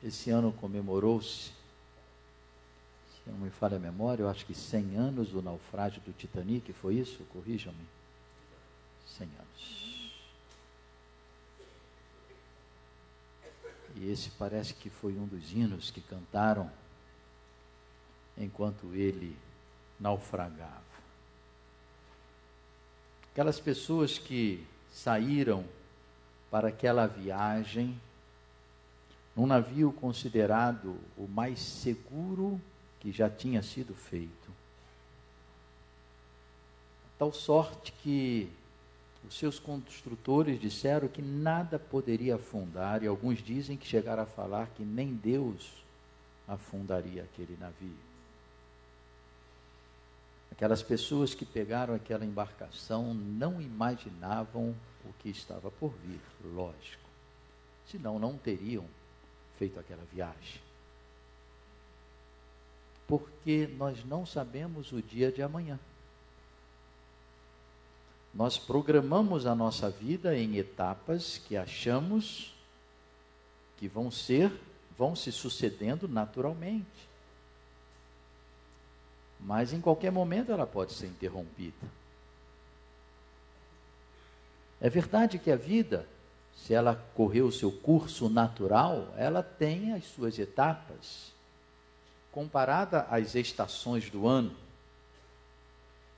Esse ano comemorou-se, se não me falha a memória, eu acho que 100 anos do naufrágio do Titanic, foi isso? Corrijam-me. 100 anos. E esse parece que foi um dos hinos que cantaram enquanto ele naufragava. Aquelas pessoas que saíram para aquela viagem, num navio considerado o mais seguro que já tinha sido feito. Tal sorte que os seus construtores disseram que nada poderia afundar, e alguns dizem que chegaram a falar que nem Deus afundaria aquele navio. Aquelas pessoas que pegaram aquela embarcação não imaginavam o que estava por vir, lógico. Senão não teriam feito aquela viagem. Porque nós não sabemos o dia de amanhã. Nós programamos a nossa vida em etapas que achamos que vão se sucedendo naturalmente. Mas em qualquer momento ela pode ser interrompida. É verdade que a vida, se ela correr o seu curso natural, ela tem as suas etapas, comparada às estações do ano.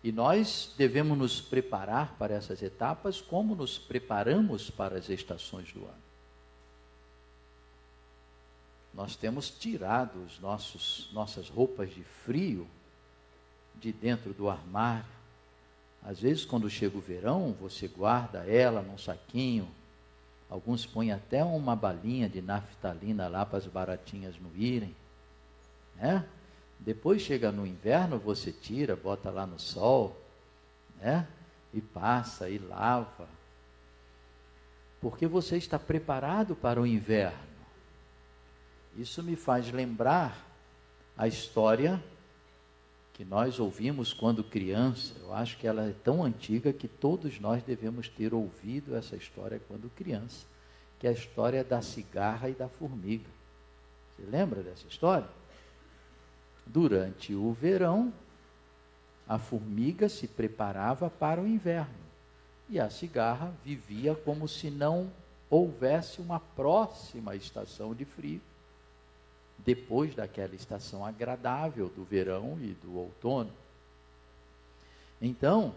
E nós devemos nos preparar para essas etapas como nos preparamos para as estações do ano. Nós temos tirado nossas roupas de frio de dentro do armário. Às vezes, quando chega o verão, você guarda ela num saquinho. Alguns põem até uma balinha de naftalina lá para as baratinhas não irem, né? Depois chega no inverno, você tira, bota lá no sol, né? E passa, e lava. Porque você está preparado para o inverno. Isso me faz lembrar a história que nós ouvimos quando criança. Eu acho que ela é tão antiga que todos nós devemos ter ouvido essa história quando criança, que é a história da cigarra e da formiga. Você lembra dessa história? Durante o verão, a formiga se preparava para o inverno e a cigarra vivia como se não houvesse uma próxima estação de frio, depois daquela estação agradável do verão e do outono. Então,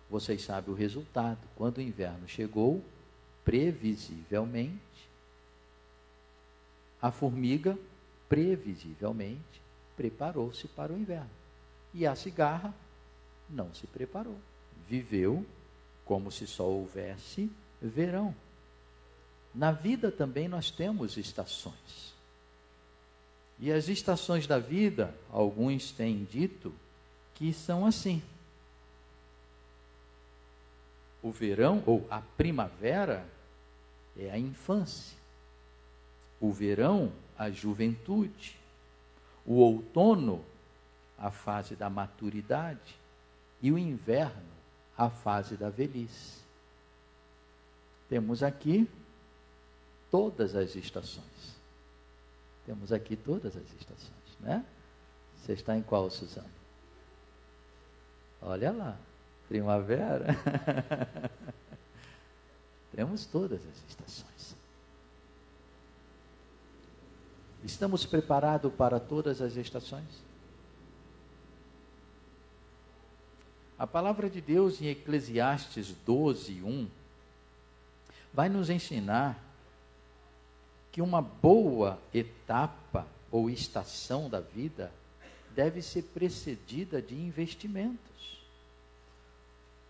vocês sabem o resultado. Quando o inverno chegou, previsivelmente, a formiga, previsivelmente, preparou-se para o inverno. E a cigarra não se preparou. Viveu como se só houvesse verão. Na vida também nós temos estações. E as estações da vida, alguns têm dito que são assim. O verão, ou a primavera, é a infância. O verão, a juventude. O outono, a fase da maturidade. E o inverno, a fase da velhice. Temos aqui todas as estações. Temos aqui todas as estações, né? Você está em qual, Suzana? Olha lá, primavera. Temos todas as estações. Estamos preparados para todas as estações? A palavra de Deus em Eclesiastes 12:1 vai nos ensinar que uma boa etapa ou estação da vida deve ser precedida de investimentos.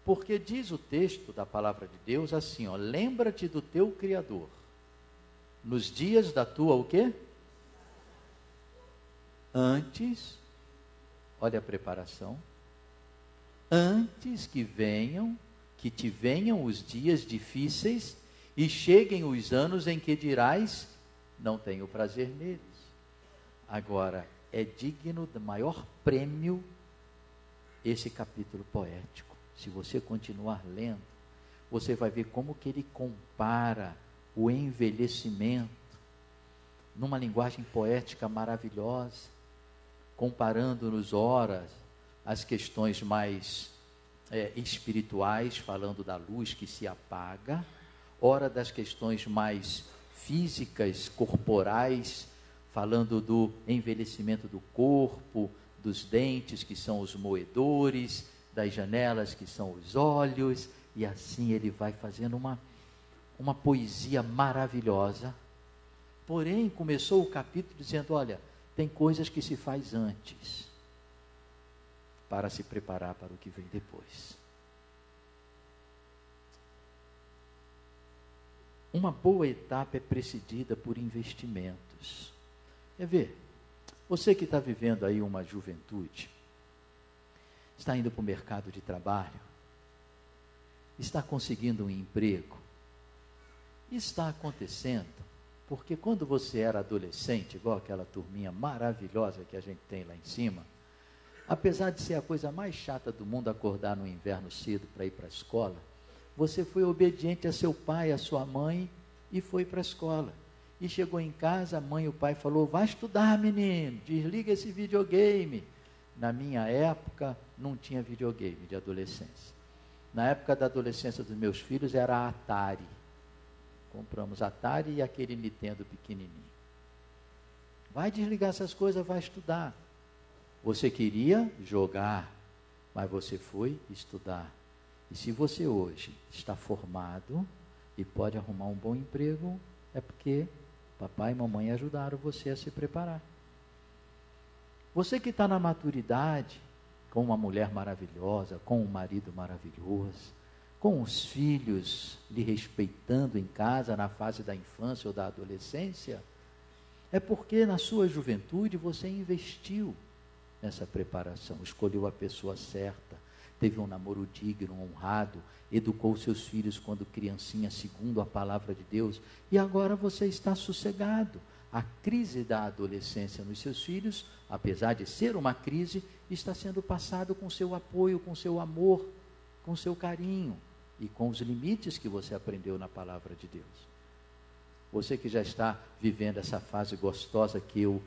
Porque diz o texto da palavra de Deus assim, ó: lembra-te do teu Criador nos dias da tua o quê? Antes, olha a preparação, antes que te venham os dias difíceis e cheguem os anos em que dirás, não tenho prazer neles. Agora, é digno do maior prêmio esse capítulo poético. Se você continuar lendo, você vai ver como que ele compara o envelhecimento numa linguagem poética maravilhosa, comparando-nos, ora, as questões mais espirituais, falando da luz que se apaga, ora das questões mais físicas, corporais, falando do envelhecimento do corpo, dos dentes, que são os moedores, das janelas, que são os olhos, e assim ele vai fazendo uma poesia maravilhosa. Porém, começou o capítulo dizendo, olha, tem coisas que se faz antes, para se preparar para o que vem depois. Uma boa etapa é precedida por investimentos. Quer ver? Você que está vivendo aí uma juventude, está indo para o mercado de trabalho, está conseguindo um emprego, está acontecendo, porque quando você era adolescente, igual aquela turminha maravilhosa que a gente tem lá em cima, apesar de ser a coisa mais chata do mundo acordar no inverno cedo para ir para a escola, você foi obediente a seu pai, a sua mãe e foi para a escola. E chegou em casa, a mãe e o pai falou, vai estudar, menino, desliga esse videogame. Na minha época, não tinha videogame de adolescência. Na época da adolescência dos meus filhos, era a Atari. Compramos Atari e aquele Nintendo pequenininho. Vai desligar essas coisas, vai estudar. Você queria jogar, mas você foi estudar. E se você hoje está formado e pode arrumar um bom emprego, é porque papai e mamãe ajudaram você a se preparar. Você que está na maturidade, com uma mulher maravilhosa, com um marido maravilhoso, com os filhos lhe respeitando em casa, na fase da infância ou da adolescência, é porque na sua juventude você investiu nessa preparação, escolheu a pessoa certa, teve um namoro digno, honrado, educou seus filhos quando criancinha, segundo a palavra de Deus, e agora você está sossegado. A crise da adolescência nos seus filhos, apesar de ser uma crise, está sendo passado com seu apoio, com seu amor, com seu carinho e com os limites que você aprendeu na palavra de Deus. Você que já está vivendo essa fase gostosa que eu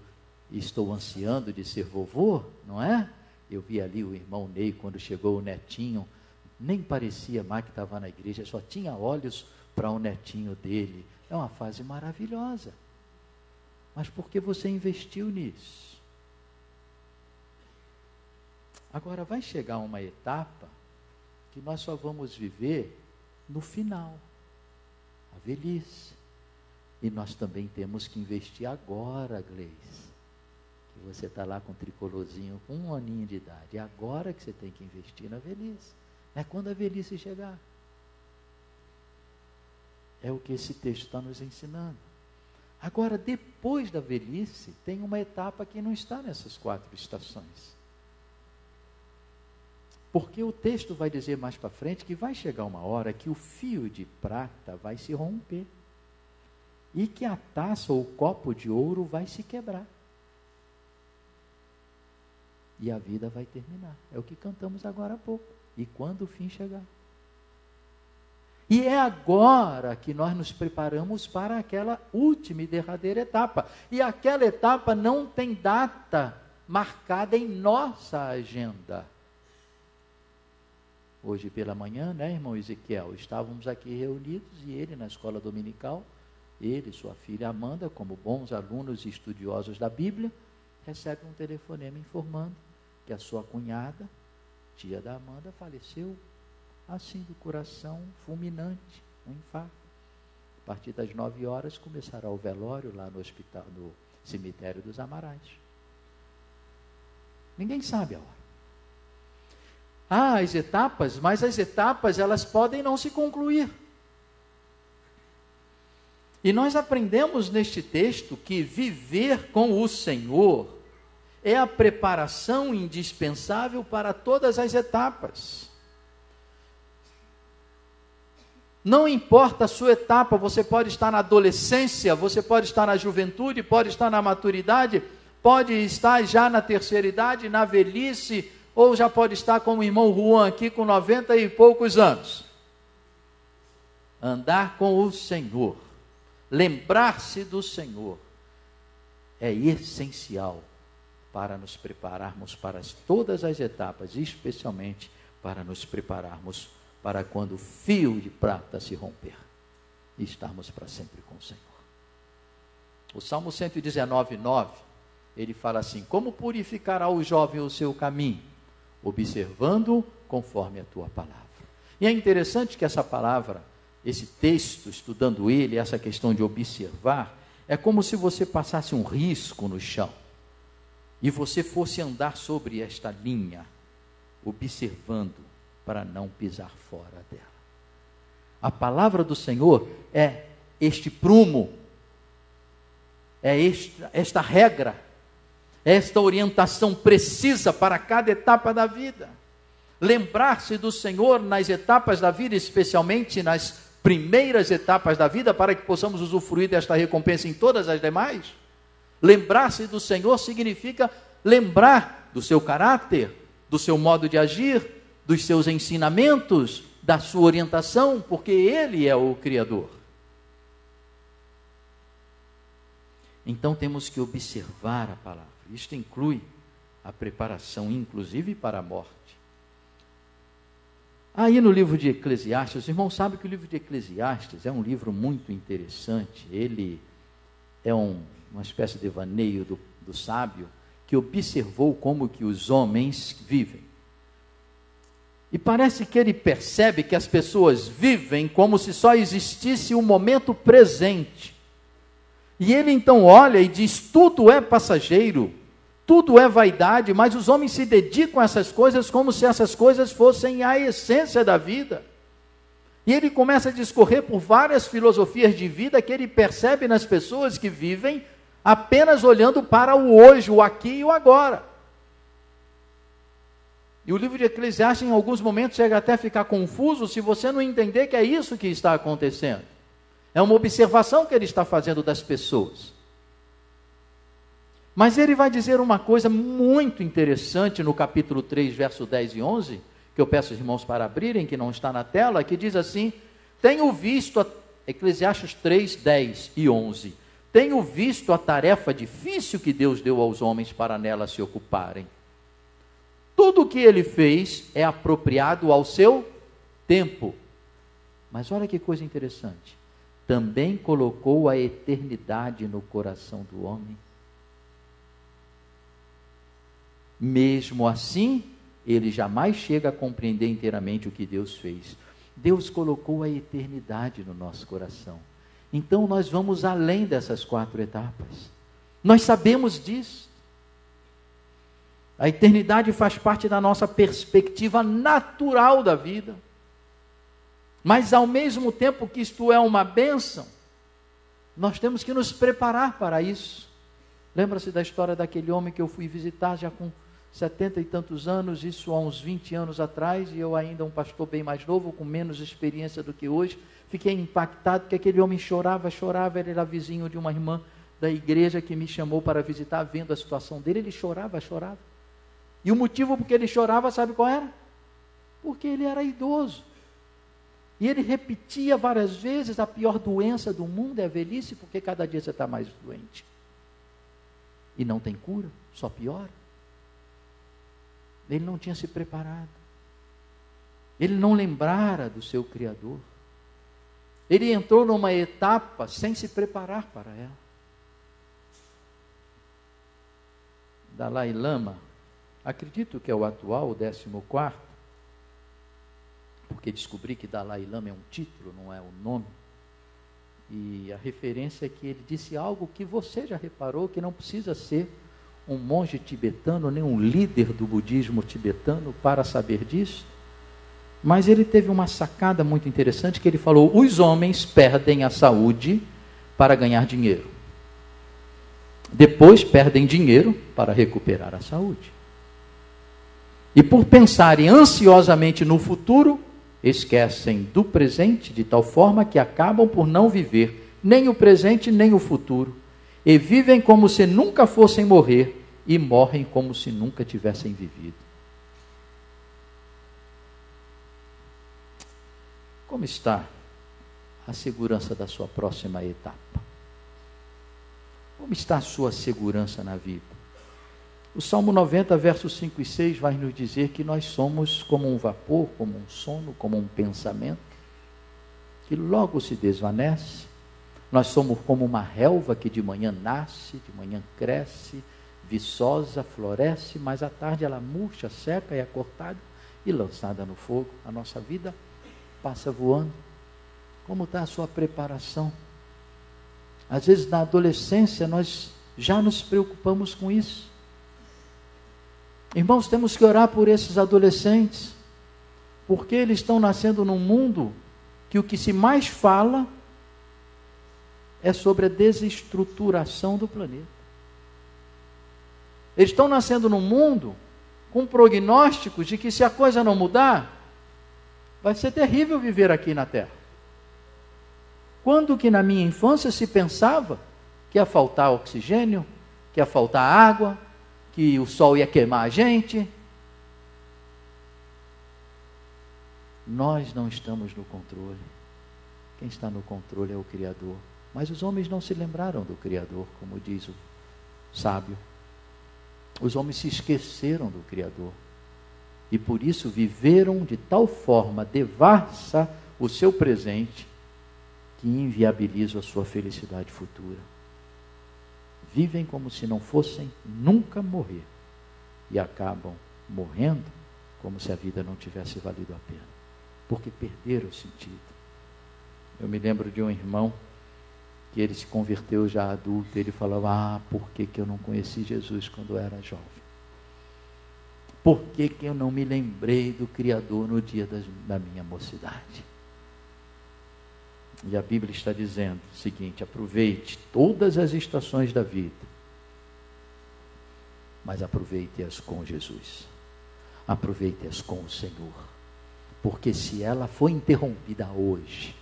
estou ansiando de ser vovô, não é? Eu vi ali o irmão Ney, quando chegou o netinho, nem parecia mais que estava na igreja, só tinha olhos para o netinho dele. É uma fase maravilhosa. Mas porque você investiu nisso? Agora vai chegar uma etapa que nós só vamos viver no final, a velhice. E nós também temos que investir agora, Gleice. Que você está lá com o tricolorzinho, com 1 aninho de idade. É agora que você tem que investir na velhice. É quando a velhice chegar. É o que esse texto está nos ensinando. Agora, depois da velhice, tem uma etapa que não está nessas 4 estações. Porque o texto vai dizer mais para frente que vai chegar uma hora que o fio de prata vai se romper. E que a taça ou o copo de ouro vai se quebrar. E a vida vai terminar. É o que cantamos agora há pouco. E quando o fim chegar. E é agora que nós nos preparamos para aquela última e derradeira etapa. E aquela etapa não tem data marcada em nossa agenda. Hoje pela manhã, né, irmão Ezequiel, estávamos aqui reunidos e ele na escola dominical, ele e sua filha Amanda, como bons alunos e estudiosos da Bíblia, recebe um telefonema informando que a sua cunhada, tia da Amanda, faleceu assim do coração, fulminante, um infarto. A partir das 9 horas começará o velório lá no hospital, no cemitério dos Amarais. Ninguém sabe a hora. As etapas, mas as etapas elas podem não se concluir. E nós aprendemos neste texto que viver com o Senhor é a preparação indispensável para todas as etapas. Não importa a sua etapa, você pode estar na adolescência, você pode estar na juventude, pode estar na maturidade, pode estar já na terceira idade, na velhice, ou já pode estar como o irmão Juan aqui com 90 e poucos anos. Andar com o Senhor, lembrar-se do Senhor, é essencial para nos prepararmos para todas as etapas, especialmente para nos prepararmos para quando o fio de prata se romper e estarmos para sempre com o Senhor. O Salmo 119:9, ele fala assim: como purificará o jovem o seu caminho? Observando conforme a tua palavra. E é interessante que essa palavra, esse texto, estudando ele, essa questão de observar, é como se você passasse um risco no chão e você fosse andar sobre esta linha, observando para não pisar fora dela. A palavra do Senhor é este prumo, é esta regra, é esta orientação precisa para cada etapa da vida. Lembrar-se do Senhor nas etapas da vida, especialmente nas primeiras etapas da vida, para que possamos usufruir desta recompensa em todas as demais. Lembrar-se do Senhor significa lembrar do seu caráter, do seu modo de agir, dos seus ensinamentos, da sua orientação, porque Ele é o Criador. Então temos que observar a palavra. Isto inclui a preparação, inclusive para a morte. Aí no livro de Eclesiastes, os irmãos sabem que o livro de Eclesiastes é um livro muito interessante. Ele é uma espécie de devaneio do sábio que observou como que os homens vivem. E parece que ele percebe que as pessoas vivem como se só existisse o momento presente. E ele então olha e diz: tudo é passageiro, tudo é vaidade, mas os homens se dedicam a essas coisas como se essas coisas fossem a essência da vida. E ele começa a discorrer por várias filosofias de vida que ele percebe nas pessoas que vivem apenas olhando para o hoje, o aqui e o agora. E o livro de Eclesiastes, em alguns momentos, chega até a ficar confuso se você não entender que é isso que está acontecendo. É uma observação que ele está fazendo das pessoas. Mas ele vai dizer uma coisa muito interessante no capítulo 3, verso 10 e 11, que eu peço aos irmãos para abrirem, que não está na tela, que diz assim: tenho visto, Eclesiastes 3, 10 e 11, tenho visto a tarefa difícil que Deus deu aos homens para nela se ocuparem. Tudo o que ele fez é apropriado ao seu tempo. Mas olha que coisa interessante. Também colocou a eternidade no coração do homem. Mesmo assim, ele jamais chega a compreender inteiramente o que Deus fez. Deus colocou a eternidade no nosso coração. Então nós vamos além dessas 4 etapas. Nós sabemos disso. A eternidade faz parte da nossa perspectiva natural da vida. Mas ao mesmo tempo que isto é uma bênção, nós temos que nos preparar para isso. Lembra-se da história daquele homem que eu fui visitar já com 70 e tantos anos, isso há uns 20 anos atrás, e eu ainda um pastor bem mais novo, com menos experiência do que hoje. Fiquei impactado porque aquele homem chorava, ele era vizinho de uma irmã da igreja que me chamou para visitar, vendo a situação dele, ele chorava. E o motivo por que ele chorava, sabe qual era? Porque ele era idoso. E ele repetia várias vezes: a pior doença do mundo é a velhice, porque cada dia você está mais doente. E não tem cura, só piora. Ele não tinha se preparado. Ele não lembrara do seu Criador. Ele entrou numa etapa sem se preparar para ela. Dalai Lama, acredito que é o atual, o 14º, porque descobri que Dalai Lama é um título, não é o nome. E a referência é que ele disse algo que você já reparou, que não precisa ser um monge tibetano, nem um líder do budismo tibetano para saber disso. Mas ele teve uma sacada muito interessante, que ele falou: os homens perdem a saúde para ganhar dinheiro. Depois perdem dinheiro para recuperar a saúde. E por pensarem ansiosamente no futuro, esquecem do presente de tal forma que acabam por não viver nem o presente nem o futuro. E vivem como se nunca fossem morrer e morrem como se nunca tivessem vivido. Como está a segurança da sua próxima etapa? Como está a sua segurança na vida? O Salmo 90, versos 5 e 6 vai nos dizer que nós somos como um vapor, como um sono, como um pensamento, que logo se desvanece. Nós somos como uma relva que de manhã nasce, de manhã cresce, viçosa, floresce, mas à tarde ela murcha, seca e é cortada e lançada no fogo. A nossa vida passa voando. Como está a sua preparação? Às vezes na adolescência nós já nos preocupamos com isso. Irmãos, temos que orar por esses adolescentes, porque eles estão nascendo num mundo que o que se mais fala é sobre a desestruturação do planeta. Eles estão nascendo num mundo com prognósticos de que se a coisa não mudar, vai ser terrível viver aqui na Terra. Quando que na minha infância se pensava que ia faltar oxigênio, que ia faltar água, que o sol ia queimar a gente? Nós não estamos no controle. Quem está no controle é o Criador. Mas os homens não se lembraram do Criador, como diz o sábio. Os homens se esqueceram do Criador. E por isso viveram de tal forma devassa o seu presente, que inviabiliza a sua felicidade futura. Vivem como se não fossem nunca morrer. E acabam morrendo como se a vida não tivesse valido a pena. Porque perderam o sentido. Eu me lembro de um irmão que ele se converteu já adulto. Ele falava, por que eu não conheci Jesus quando eu era jovem? Por que eu não me lembrei do Criador no dia da minha mocidade? E a Bíblia está dizendo o seguinte: aproveite todas as estações da vida, mas aproveite-as com Jesus, aproveite-as com o Senhor, porque se ela foi interrompida hoje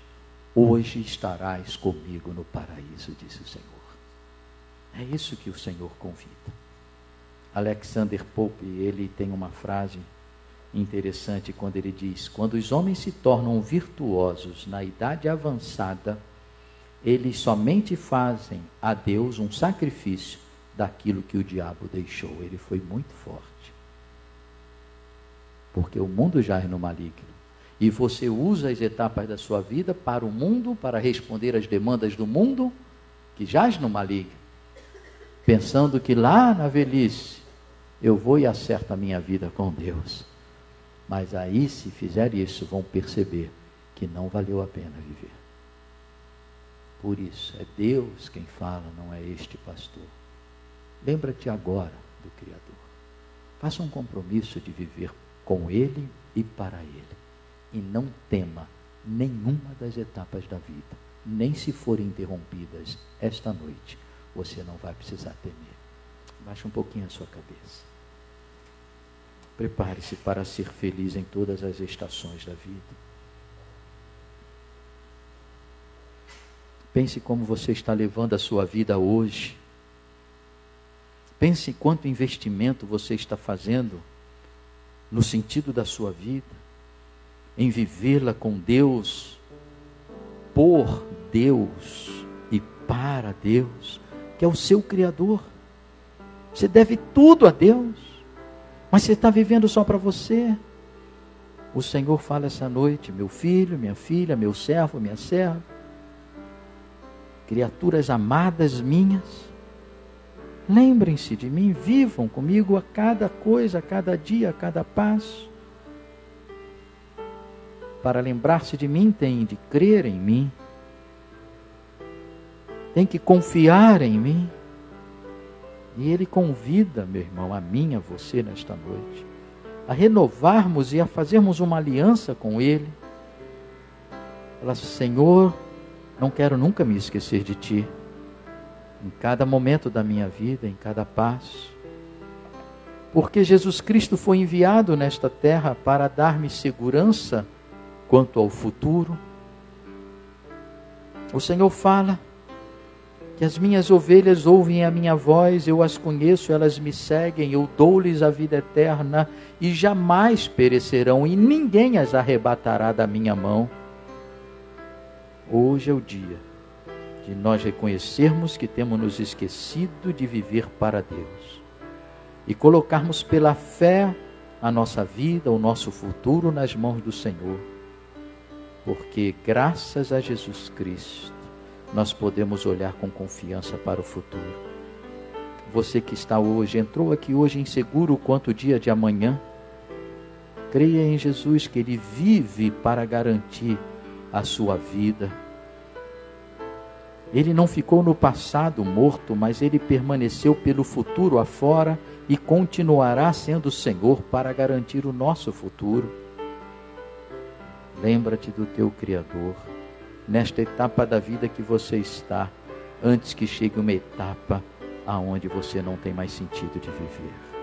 estarás comigo no paraíso, disse o Senhor. É isso que o Senhor convida. Alexander Pope, ele tem uma frase interessante quando ele diz: quando os homens se tornam virtuosos na idade avançada, eles somente fazem a Deus um sacrifício daquilo que o diabo deixou. Ele foi muito forte. Porque o mundo jaz no maligno. E você usa as etapas da sua vida para o mundo, para responder às demandas do mundo, que jaz no maligno. Pensando que lá na velhice, eu vou e acerto a minha vida com Deus. Mas aí, se fizer isso, vão perceber que não valeu a pena viver. Por isso, é Deus quem fala, não é este pastor. Lembra-te agora do Criador. Faça um compromisso de viver com Ele e para Ele. E não tema nenhuma das etapas da vida. Nem se forem interrompidas esta noite, você não vai precisar temer. Baixe um pouquinho a sua cabeça. Prepare-se para ser feliz em todas as estações da vida. Pense como você está levando a sua vida hoje. Pense quanto investimento você está fazendo no sentido da sua vida, em vivê-la com Deus, por Deus e para Deus, que é o seu Criador. Você deve tudo a Deus. Mas você está vivendo só para você. O Senhor fala essa noite: meu filho, minha filha, meu servo, minha serva, criaturas amadas minhas, lembrem-se de mim, vivam comigo a cada coisa, a cada dia, a cada passo. Para lembrar-se de mim, tem de crer em mim, tem que confiar em mim. E Ele convida, meu irmão, a mim, a você nesta noite, a renovarmos e a fazermos uma aliança com Ele. Fala: Senhor, não quero nunca me esquecer de Ti, em cada momento da minha vida, em cada passo. Porque Jesus Cristo foi enviado nesta terra para dar-me segurança quanto ao futuro. O Senhor fala que as minhas ovelhas ouvem a minha voz, eu as conheço, elas me seguem, eu dou-lhes a vida eterna e jamais perecerão, e ninguém as arrebatará da minha mão. Hoje é o dia de nós reconhecermos que temos nos esquecido de viver para Deus e colocarmos pela fé a nossa vida, o nosso futuro nas mãos do Senhor, porque graças a Jesus Cristo nós podemos olhar com confiança para o futuro. Você que está hoje, entrou aqui hoje inseguro quanto o dia de amanhã, creia em Jesus que Ele vive para garantir a sua vida. Ele não ficou no passado morto, mas Ele permaneceu pelo futuro afora e continuará sendo o Senhor para garantir o nosso futuro. Lembra-te do teu Criador, nesta etapa da vida que você está, antes que chegue uma etapa aonde você não tem mais sentido de viver.